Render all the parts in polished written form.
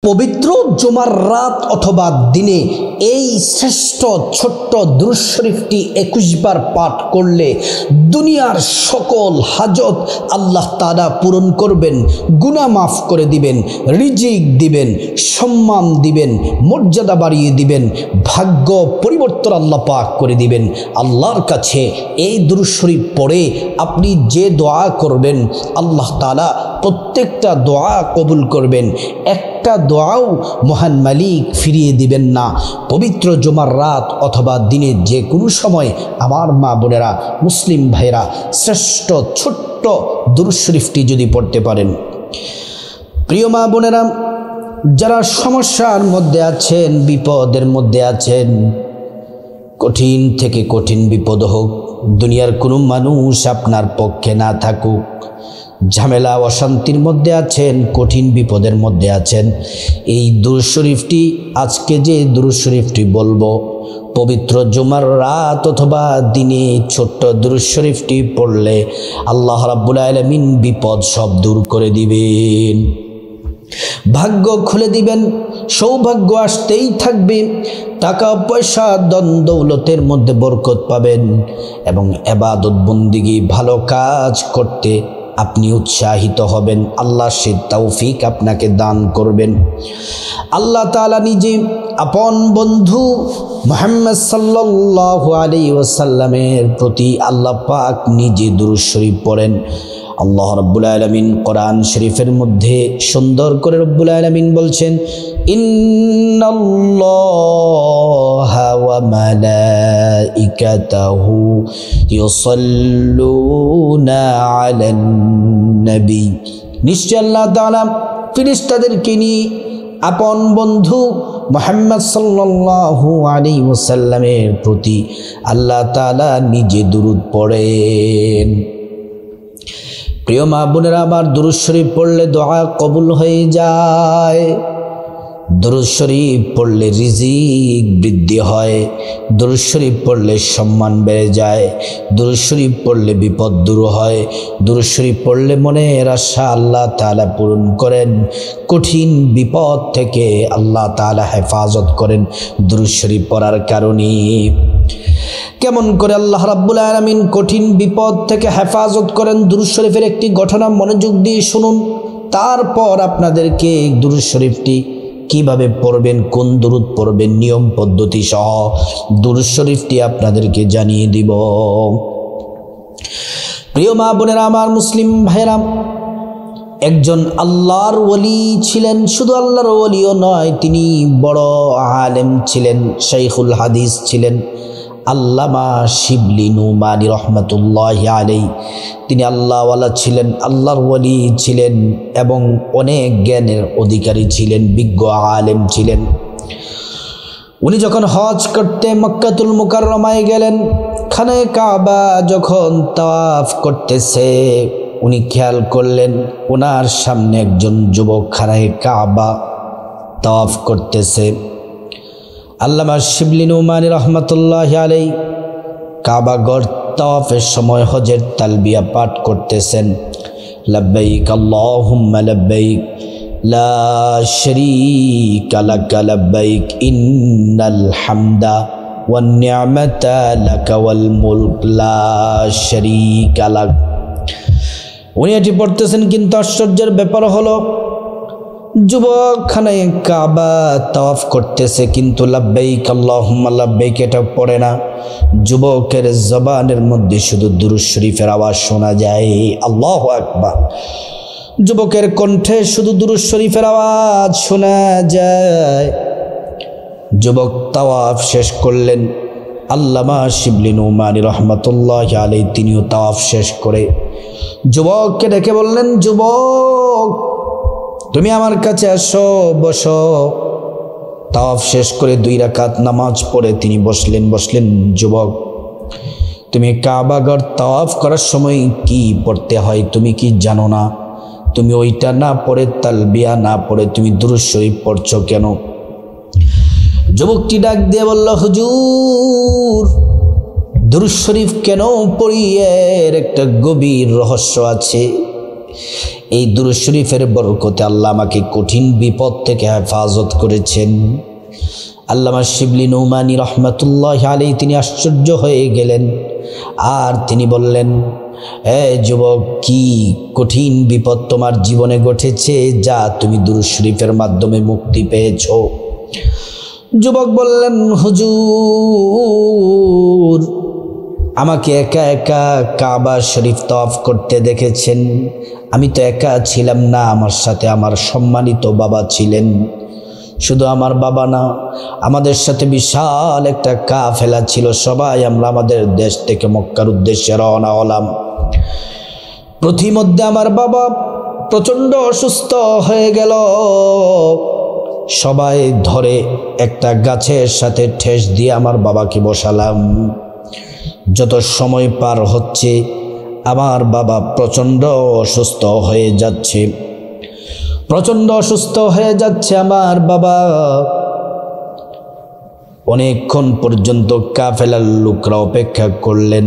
পবিত্র জুমার রাত অথবা দিনে এই শ্রেষ্ঠ ছোট্ট দুরূদ শরীফটি 21 বার পাঠ করলে দুনিয়ার সকল হাজত আল্লাহ তাআলা পূরণ করবেন, গুনাহ মাফ করে দিবেন, রিজিক দিবেন, সম্মান দিবেন, মর্যাদা বাড়িয়ে দিবেন, ভাগ্য পরিবর্তন আল্লাহ পাক করে দিবেন। আল্লাহর কাছে এই দুরূদ শরীফ পড়ে আপনি যে দোয়া করবেন আল্লাহ তাআলা প্রত্যেকটা দোয়া কবুল করবেন। একটা দোয়াও মহান মালিক ফিরিয়ে দিবেন না। পবিত্র জুমার রাত অথবা দিনের যে কোনো সময় আমার মা বোনেরা, মুসলিম ভাইরা শ্রেষ্ঠ ছোট্ট দুরূদ শরীফটি যদি পড়তে পারেন। প্রিয় মা বোনেরা, যারা সমস্যার মধ্যে আছেন, বিপদের মধ্যে আছেন, কঠিন থেকে কঠিন বিপদ হোক, দুনিয়ার কোনো মানুষ আপনার পক্ষে না থাকুক, ঝামেলা অশান্তির মধ্যে আছেন, কঠিন বিপদের মধ্যে আছেন, এই দুরূদ শরীফটি আজকে যে দুরূদ শরীফটি বলবো পবিত্র জুমার রাত অথবা দিনে ছোট্ট দুরূদ শরীফটি পড়লে আল্লাহ রাব্বুল আলামিন বিপদ সব দূর করে দিবেন, ভাগ্য খুলে দিবেন, সৌভাগ্য আসতেই থাকবে, টাকা পয়সা ধন দৌলতের মধ্যে বরকত পাবেন এবং ইবাদত বন্দেগী ভালো কাজ করতে আপনি উৎসাহিত হবেন। আল্লাহ সে তৌফিক আপনাকে দান করবেন। আল্লাহ তাআলা নিজে আপন বন্ধু মুহাম্মদ সাল্লাল্লাহু আলাইহি ওয়াসাল্লামের প্রতি আল্লাহ পাক নিজে দুরূদ শরীফ পড়েন। আল্লাহ রাব্বুল আলামিন কোরআন শরীফের মধ্যে সুন্দর করে রব্বুল আলামিন বলছেন, ইন্নাল্লাহা ওয়া মালাইকাতাহু ইউসাল্লুনা আলান নবী, নিশ্চয় আল্লাহ তাআলা ফেরেশতাদেরকে নিয়ে আপন বন্ধু মুহাম্মদ সাল্লাল্লাহু আলাইহি ওয়াসাল্লামের প্রতি আল্লাহ তাআলা নিজে দুরূদ পড়েন। প্রিয় মা বোনেরা, আবার দুরূদ শরীফ পড়লে দোয়া কবুল হয়ে যায়। দুরূদ শরীফ পড়লে রিজিক বৃদ্ধি হয়, দুরূদ শরীফ পড়লে সম্মান বেড়ে যায়, দুরূদ শরীফ পড়লে বিপদ দূর হয়, দুরূদ শরীফ পড়লে মনের আশা আল্লাহ তাআলা পূরণ করেন, কঠিন বিপদ থেকে আল্লাহ তাআলা হেফাজত করেন দুরূদ শরীফ পড়ার কারণে। কেমন করে আল্লাহ রাব্বুল আলামিন কঠিন বিপদ থেকে হেফাজত করেন দুরূদ শরীফের একটি ঘটনা মনোযোগ দিয়ে শুনুন, তারপর আপনাদেরকে দুরূদ শরীফটি কিভাবে পড়বেন, কোন দুরূদ পড়বেন, নিয়ম পদ্ধতি সহ দুরূদ শরীফটি আপনাদেরকে জানিয়ে দিব। প্রিয় মা বোনেরা, আমার মুসলিম ভাইরা, একজন আল্লাহর ওলি ছিলেন। শুধু আল্লাহর ওলিও নয়, তিনি বড় আলেম ছিলেন, শাইখুল হাদিস ছিলেন, আল্লামা শিবলি নুমানী রহমতুল্লাহি আলাইহি। তিনি আল্লাহওয়ালা ছিলেন, আল্লাহর ওলি ছিলেন এবং অনেক জ্ঞানের অধিকারী ছিলেন, বিজ্ঞ আলেম ছিলেন। উনি যখন হজ করতে মক্কাতুল মুকাররমায় গেলেন, খানে কাবা যখন তাওয়াফ করতেছে, উনি খেয়াল করলেন ওনার সামনে একজন যুবক খানে কাবা তাওয়াফ করতেছে। আল্লামা শিবলি নুমানী রহমতুল্লাহি আলাইহি কাবা ঘর তাওয়াফের সময় হজের তালবিয়া পাঠ করতেছেন, লব্বাইক আল্লাহুম্মা লব্বাইক লা শারীকা লাক লব্বাইক ইন্নাল হামদা ওয়ান নি'মাতা লাকা ওয়াল মুলক লা শারীকা লাক। উনি এটি পড়তেছেন, কিন্তু আশ্চর্যের ব্যাপার হলো যুবক খানায় কাবা তাওয়াফ করতেছে, কিন্তু লব্বাইক আল্লাহুম্মা লব্বাইক এটা পড়ে না। যুবকের জবানের মধ্যে শুধু দুরূদ শরীফের আওয়াজ শোনা যায়। আল্লাহু আকবার। যুবকের কণ্ঠে শুধু দুরূদ শরীফের আওয়াজ শোনা যায়। যুবক তাওয়াফ শেষ করলেন। আল্লামা শিবলি নুমানী রহমতুল্লাহি আলাইহি তিনিও তাওয়াফ শেষ করে যুবককে ডেকে বললেন, যুবক তুমি আমার কাছে আসো, বসো। তাওয়াফ শেষ করে 2 রাকাত নামাজ পড়ে তিনি বসলেন। যুবক, তুমি কাবা ঘর তাওয়াফ করার সময় কি পড়তে হয় তুমি কি জানো না? তুমি ওইটা না পড়ে, তালবিয়া না পড়ে তুমি দুরূদ শরীফ পড়ছো কেন? যুবকটি ডাক দিয়ে বলল, হুজুর দুরূদ শরীফ কেন পড়ি এর একটা গভীর রহস্য আছে। এই দুরূদ শরীফের বরকতে আল্লাহ আমাকে কঠিন বিপদ থেকে হেফাজত করেছেন। আল্লামা শিবলি নৌমানী রহমাতুল্লাহ আলাইহি তিনি আশ্চর্য হয়ে গেলেন, আর তিনি বললেন, যুবক, কি কঠিন বিপদ তোমার জীবনে ঘটেছে যা তুমি দুরূদ শরীফের মাধ্যমে মুক্তি পেয়েছ? যুবক বললেন, হুজুর, আমাকে একা একা কাবা শরীফ তওয়াফ করতে দেখেছেন। আমি তো একা ছিলাম না, আমার সাথে আমার সম্মানিত বাবা ছিলেন। শুধু আমার বাবা না, আমাদের সাথে বিশাল একটা কাফেলা ছিল। সবাই আমরা আমাদের দেশ থেকে মক্কার উদ্দেশ্যে রওনা হলাম। প্রতিমধ্যে আমার বাবা প্রচণ্ড অসুস্থ হয়ে গেল। সবাই ধরে একটা গাছের সাথে ঠেস দিয়ে আমার বাবাকে বসালাম। যত সময় পার হচ্ছে আমার বাবা প্রচণ্ড অসুস্থ হয়ে যাচ্ছে, আমার বাবা। অনেকক্ষণ পর্যন্ত কাফেলার লোকরা অপেক্ষা করলেন।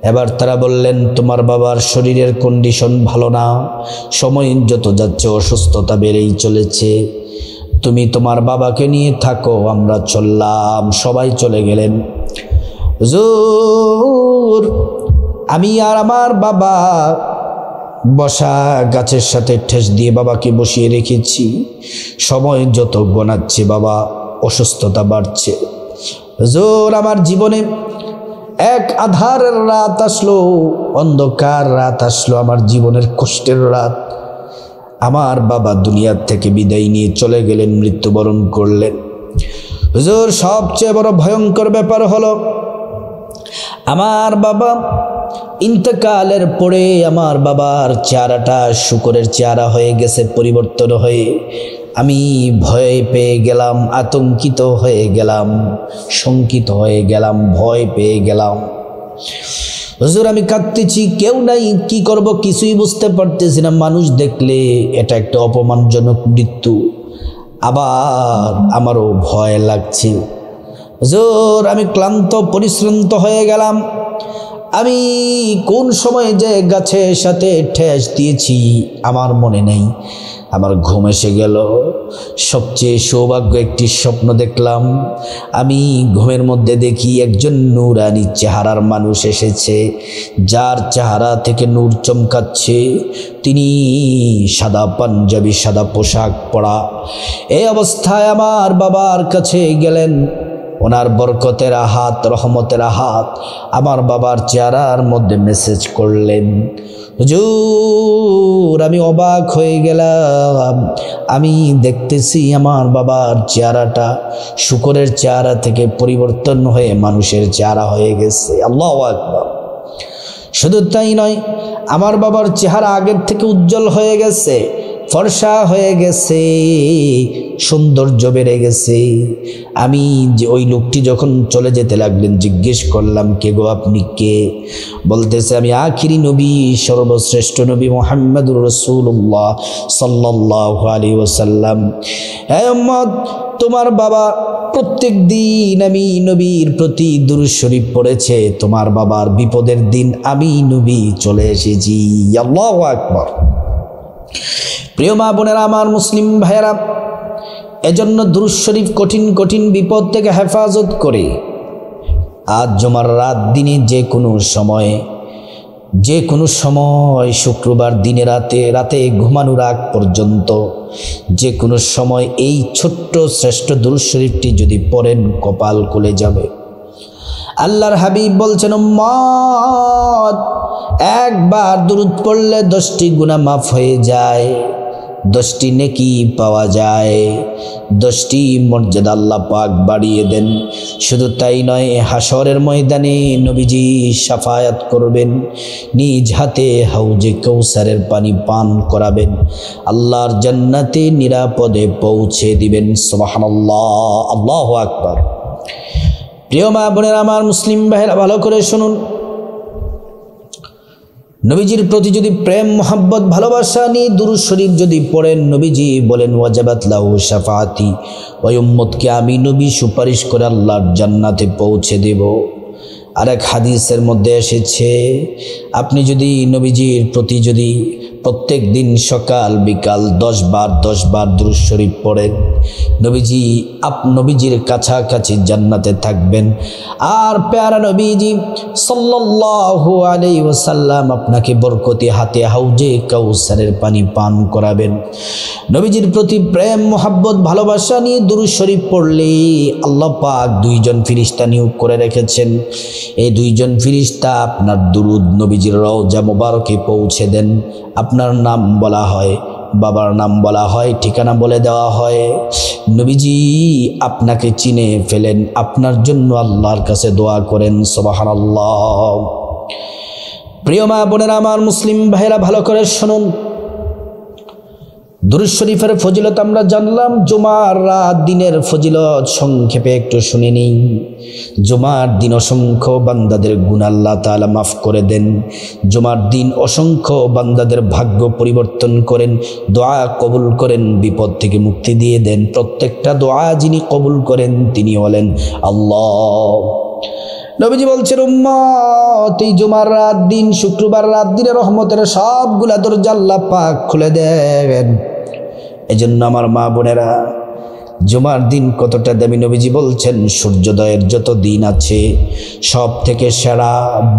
এবার তারা বললেন, তোমার বাবার শরীরের কন্ডিশন ভালো না, সময় যত যাচ্ছে অসুস্থতা বেড়েই চলেছে, তুমি তোমার বাবাকে নিয়ে থাকো, আমরা চললাম। সবাই চলে গেলেন। হুজুর, আমি আর আমার বাবা বসা গাছের সাথে ঠেস দিয়ে বাবাকে বসিয়ে রেখেছি। সময় যত গোনাচ্ছে বাবা অসুস্থতা বাড়ছে। হুজুর, আমার জীবনে এক আধারের রাত আসলো, অন্ধকার রাত আসলো, আমার জীবনের কষ্টের রাত। আমার বাবা দুনিয়ার থেকে বিদায় নিয়ে চলে গেলেন, মৃত্যুবরণ করলেন। হুজুর, সবচেয়ে বড় ভয়ঙ্কর ব্যাপার হলো, আমার বাবা ইন্তেকালের পরে আমার বাবার চেহারাটা শূকরের চেহারা হয়ে গেছে, পরিবর্তন হয়ে। আমি ভয় পেয়ে গেলাম, আতঙ্কিত হয়ে গেলাম, শঙ্কিত হয়ে গেলাম, ভয় পেয়ে গেলাম। হুজুর, আমি কাঁদতেছি, কেউ নাই, কি করব কিছুই বুঝতে পারতেছি না। মানুষ দেখলে এটা একটা অপমানজনক মৃত্যু। আবার আমারও ভয় লাগছে। হুজুর, আমি ক্লান্ত পরিশ্রান্ত হয়ে গেলাম। আমি কোন সময় যে গাছের সাথে ঠেস দিয়েছি আমার মনে নেই। আমার ঘুম এসে গেল। সবচেয়ে সৌভাগ্য একটি স্বপ্ন দেখলাম। আমি ঘুমের মধ্যে দেখি একজন নূরানি চেহারার মানুষ এসেছে, যার চেহারা থেকে নূর চমকাচ্ছে। তিনি সাদা পাঞ্জাবি, সাদা পোশাক পরা। এই অবস্থায় আমার বাবার কাছে গেলেন। ওনার বরকতের হাত, রহমতের হাত আমার বাবার চেহারার মধ্যে মেসেজ করলেন। হুজুর, আমি অবাক হয়ে গেলাম। আমি দেখতেছি আমার বাবার চেহারাটা শূকরের চেহারা থেকে পরিবর্তন হয়ে মানুষের চেহারা হয়ে গেছে। আল্লাহু আকবার। শুধু তাই নয়, আমার বাবার চেহারা আগের থেকে উজ্জ্বল হয়ে গেছে, ফর্সা হয়ে গেছে, সৌন্দর্য বেড়ে গেছে। আমি যে ওই লোকটি যখন চলে যেতে লাগলেন, জিজ্ঞেস করলাম, কে গো আপনি? কে? বলতেছে, আমি আখিরি নবী, সর্বশ্রেষ্ঠ নবী মুহাম্মদুর রাসূলুল্লাহ সাল্লাল্লাহু আলাইহি ওয়াসাল্লাম। হে উম্মত, তোমার বাবা প্রত্যেক দিন আমি নবীর প্রতি দুরূদ শরীফ পড়েছে। তোমার বাবার বিপদের দিন আমি নবী চলে এসেছি। আল্লাহু আকবার। প্রিয় মা বোনেরা, আমার মুসলিম ভাইয়েরা, এজন্য দুরূদ শরীফ কঠিন কঠিন বিপদ থেকে হেফাজত করে। আজ জুমার রাত, দিনে যে কোনো সময়, শুক্রবার দিনে রাতে ঘুমানোর আগ পর্যন্ত যে কোনো সময় এই ছোট্ট শ্রেষ্ঠ দুরূদ শরীফটি যদি পড়েন, কপাল খুলে যাবে। আল্লাহর হাবিব বলছেন, উম্মত, একবার দুরূদ পড়লে 10টি গুনাহ মাফ হয়ে যায়, 10টি নেকি পাওয়া যায়, 10টি মর্যাদা আল্লাহ পাক বাড়িয়ে দেন। শুধু তাই নয়, হাসরের ময়দানে নবীজি শাফায়াত করবেন, নিজ হাতে হাউজে কাউসারের পানি পান করাবেন, আল্লাহর জান্নাতে নিরাপদে পৌঁছে দিবেন। সুবহানাল্লাহ, আল্লাহু আকবার। প্রিয় মা বোনেরা, আমার মুসলিম ভাইয়েরা, ভালো করে শুনুন। নবীজির প্রতি যদি প্রেম, মোহাব্বত, ভালোবাসা নিয়ে দুরূদ শরীফ যদি পড়েন, নবীজি বলেন, ওয়াজাবাত লাহু শাফাআতি, ওই উম্মতকে আমি নবী সুপারিশ করে আল্লাহর জান্নাতে পৌঁছে দেব। আরেক হাদিসের মধ্যে এসেছে, আপনি যদি নবীজির প্রতি যদি প্রত্যেক দিন সকাল বিকাল 10 বার দুরূদ শরীফ পড়েন, নবীজির কাছাকাছি জান্নাতে থাকবেন। আর প্যারা নবীজি সাল্লাল্লাহু আলাইহি ওয়াসাল্লাম আপনাকে বরকতি হাতে হাউজে কাউসারের পানি পান করাবেন। নবীজির প্রতি প্রেম মোহাব্বত ভালোবাসা নিয়ে দুরূদ শরীফ পড়লে আল্লাহ পাক 2 জন ফেরেশতা নিয়োগ করে রেখেছেন। এই 2 জন ফেরেশতা আপনার দুরূদ নবীজির রওজা মোবারকে পৌঁছে দেন। আপনার নাম বলা হয়, বাবার নাম বলা হয়, ঠিকানা বলে দেওয়া হয়। নবীজি আপনাকে চিনে ফেলেন, আপনার জন্য আল্লাহর কাছে দোয়া করেন। সুবহানাল্লাহ। প্রিয় মা বোনেরা আমার, মুসলিম ভাইরা ভালো করে শুনুন। দুরূদ শরীফের ফজিলত আমরা জানলাম, জুমার রাত দিনের ফজিলত সংক্ষেপে একটু শুনে নিই। জুমার দিন অসংখ্য বান্দাদের গুনাহ আল্লাহ তাআলা মাফ করে দেন। জুমার দিন অসংখ্য বান্দাদের ভাগ্য পরিবর্তন করেন, দোয়া কবুল করেন, বিপদ থেকে মুক্তি দিয়ে দেন। প্রত্যেকটা দোয়া যিনি কবুল করেন তিনি হলেন আল্লাহ। নবীজি বলছেন, উম্মত এই জুমার রাত দিন, শুক্রবার রাত দিনে রহমতের সবগুলা দরজা আল্লাহ পাক খুলে দেন। এজন্য আমার মা বোনেরা, জুমার দিন কতটা দামি, নবীজি বলছেন সূর্যোদয়ের যত দিন আছে সব থেকে সেরা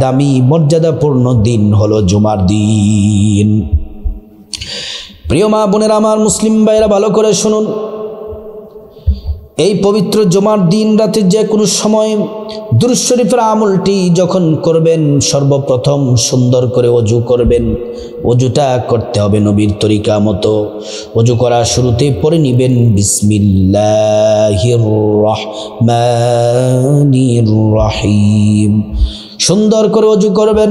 দামি মর্যাদাপূর্ণ দিন হলো জুমার দিন। প্রিয় মা বোনেরা আমার, মুসলিম ভাইরা ভালো করে শুনুন। এই পবিত্র জুমার দিন রাতে যে কোনো সময় দুরূদ শরীফের আমলটি যখন করবেন, সর্বপ্রথম সুন্দর করে ওযু করবেন। ওযুটা করতে হবে নবীর তরিকা মতো। ওযু করার শুরুতে পড়ে নেবেন বিসমিল্লাহির রহমানির রহিম। সুন্দর করে ওযু করবেন।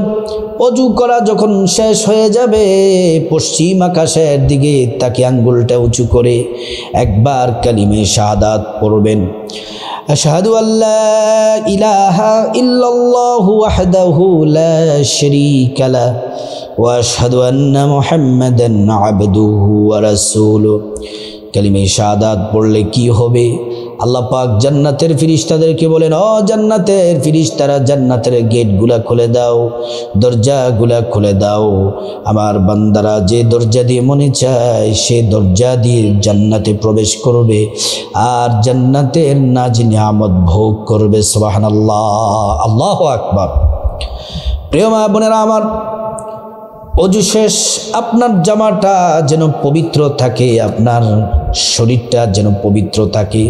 ওযু করা যখন শেষ হয়ে যাবে, পশ্চিম আকাশের দিকে তাকিয়ে আঙ্গুলটা উঁচু করে একবার কালিমে শাহাদাত পড়বেন। আশহাদু আল্লা ইলাহা ইল্লাল্লাহু ওয়াহদাহু লা শারীকা লাহু ওয়া আশহাদু আন্না মুহাম্মাদান আবদুহু ওয়া রাসূলুহু। কালিমে শাহাদাত পড়লে কি হবে? আল্লাহ পাক জান্নাতের ফেরেশতাদেরকে বলেন, ও জান্নাতের ফেরেশতারা, জান্নাতের গেটগুলা খুলে দাও, দরজাগুলা খুলে দাও। আমার বান্দারা যে দরজা দিয়ে মনে চায় সে দরজা দিয়ে জান্নাতে প্রবেশ করবে আর জান্নাতের নাজ নিয়ামত ভোগ করবে। সুবহানাল্লাহ, আল্লাহু আকবার। প্রিয় মা বোনেরা আমার, ওযু শেষ, আপনার জামাটা যেন পবিত্র থাকে, আপনার শরীরটা যেন পবিত্র থাকে।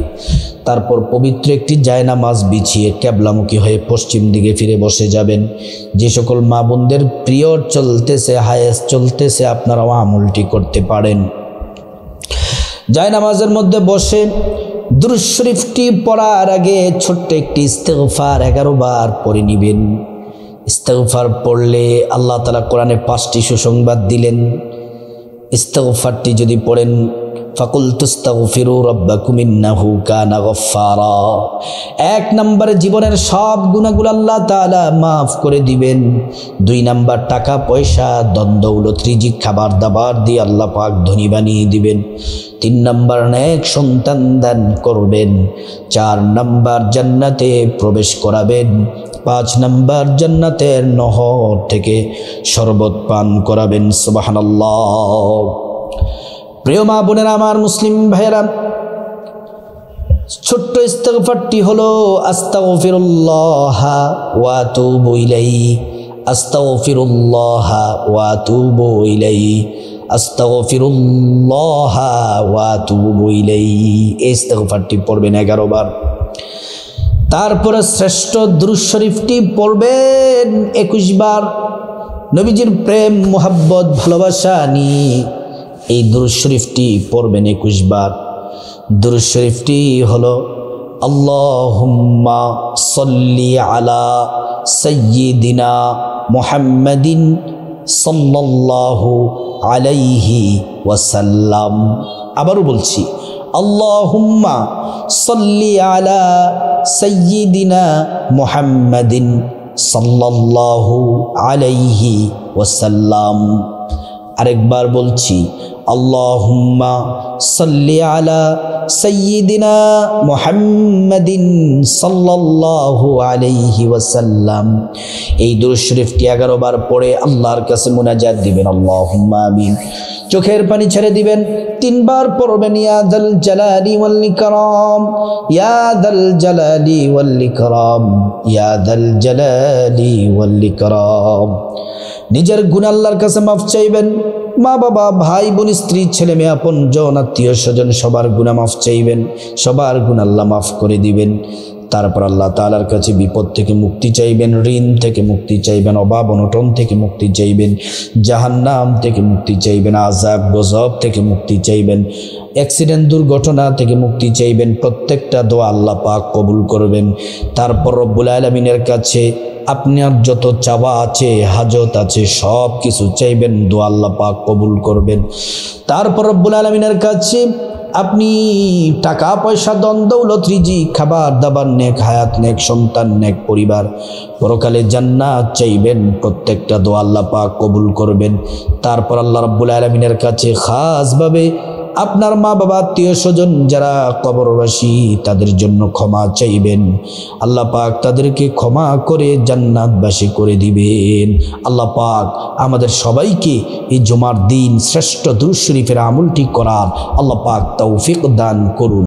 তারপর পবিত্র একটি জায়নামাজ বিছিয়ে কিবলামুখী হয়ে পশ্চিম দিকে ফিরে বসে যাবেন। যে সকল মা বোনদের পিরিয়ড চলতেছে, হায়েস চলতেছে, আপনারাও আমলটি করতে পারেন। জায়নামাজের মধ্যে বসে দুরূদ শরীফটি পড়ার আগে ছোট্ট একটি ইস্তেগফার 11 বার পড়ে নেবেন। ইস্তেগফার পড়লে আল্লাহ তাআলা কোরআনে 5টি সুসংবাদ দিলেন। ইস্তেগফারটি যদি পড়েন, ফাকুলতু আস্তাগফিরু রাব্বাকুম ইন্নাহু কানা গফফারা, 1 নম্বরে জীবনের সব গুনাহগুলো আল্লাহ তাআলা মাফ করে দিবেন। 2 নাম্বার, টাকা পয়সা ধন দৌলত রিজিক খাবার দাবার দিয়ে আল্লাহ পাক ধনী বানিয়ে দিবেন। 3 নাম্বার, নেক সন্তান দান করবেন। 4 নাম্বার, জান্নাতে প্রবেশ করাবেন। 5 নাম্বার, জান্নাতের নহর থেকে শরবত পান করাবেন। সুবহানাল্লাহ। প্রিয় মা বোনেরা আমার, মুসলিম ভাইয়েরা, ছোট্ট ইস্তেগফারটি হলো আস্তাগফিরুল্লাহ ওয়া আতুবু ইলাইহি, আস্তাগফিরুল্লাহ ওয়া আতুবু ইলাইহি, আস্তাগফিরুল্লাহ ওয়া আতুবু ইলাইহি। এই ইস্তেগফারটি পড়বেন 11 বার। তারপরে শ্রেষ্ঠ দুরূদ শরীফটি পড়বেন 21 বার। নবীজির প্রেম মোহাব্বত ভালোবাসা নিয়ে এই দুরূদ শরীফটি পড়বেন 21 বার। দুরূদ শরীফটি হলো আল্লাহুম্মা সাল্লি আলা সাইয়্যিদিনা মুহাম্মাদিন সাল্লাল্লাহু আলাইহি ওয়াসাল্লাম। আবারও বলছি, আল্লাহুম্মা সাল্লি আলা সাইয়্যিদিনা মুহাম্মাদিন সাল্লাল্লাহু আলাইহি ওয়াসাল্লাম। আরেকবার বলছি, আল্লাহুম্মা সাল্লি আলা সাইয়্যিদিনা মুহাম্মাদিন সাল্লাল্লাহু আলাইহি ওয়াসাল্লাম। এই দুরূদ শরীফটি 11 বার পড়ে আল্লাহর কাছে মুনাজাত দিবেন, আল্লাহুম্মা আমিন। চোখের পানি ছেড়ে দিবেন, 3 বার পড়বেন, ইয়া দাল জালালি ওয়াল ইকরাম, ইয়া দাল জালালি ওয়াল ইকরাম, ইয়া দাল জালালি ওয়াল ইকরাম। নিজের গুনাহ আল্লাহর কাছে মাফ চাইবেন, মা বাবা ভাই বোন স্ত্রী ছেলে মেয়ে আপনজন আত্মীয় স্বজন সবার গুনাহ মাফ চাইবেন, সবার গুনাহ আল্লাহ মাফ করে দিবেন। তারপর আল্লাহ তাআলার কাছে বিপদ থেকে মুক্তি চাইবেন, ঋণ থেকে মুক্তি চাইবেন, অভাব অনটন থেকে মুক্তি চাইবেন, জাহান্নাম থেকে মুক্তি চাইবেন, আযাব গজব থেকে মুক্তি চাইবেন, অ্যাক্সিডেন্ট দুর্ঘটনা থেকে মুক্তি চাইবেন। প্রত্যেকটা দোয়া আল্লাহ পাক কবুল করবেন। তারপর রব্বুল আলামিনের কাছে আপনার যত চাওয়া আছে, হাজত আছে, সব কিছু চাইবেন, দোয়া আল্লাহ পাক কবুল করবেন। তারপর রব্বুল আলামিনের কাছে আপনি টাকা পয়সা ধন দৌলত রিজিক খাবার দাবার নেক হায়াত নেক সন্তান নেক পরিবার পরকালে জান্নাত চাইবেন। প্রত্যেকটা দোয়া আল্লাহ পাক কবুল করবেন। তারপর আল্লাহ রাব্বুল আলামিনের কাছে খাসভাবে আপনার মা বাবা আত্মীয় স্বজন যারা কবরবাসী তাদের জন্য ক্ষমা চাইবেন, আল্লাহ পাক তাদেরকে ক্ষমা করে জান্নাতবাসী করে দিবেন। আল্লাহ পাক আমাদের সবাইকে এই জুমার দিন শ্রেষ্ঠ দুরূদ শরীফের আমলটি করার আল্লাহ পাক তৌফিক দান করুন।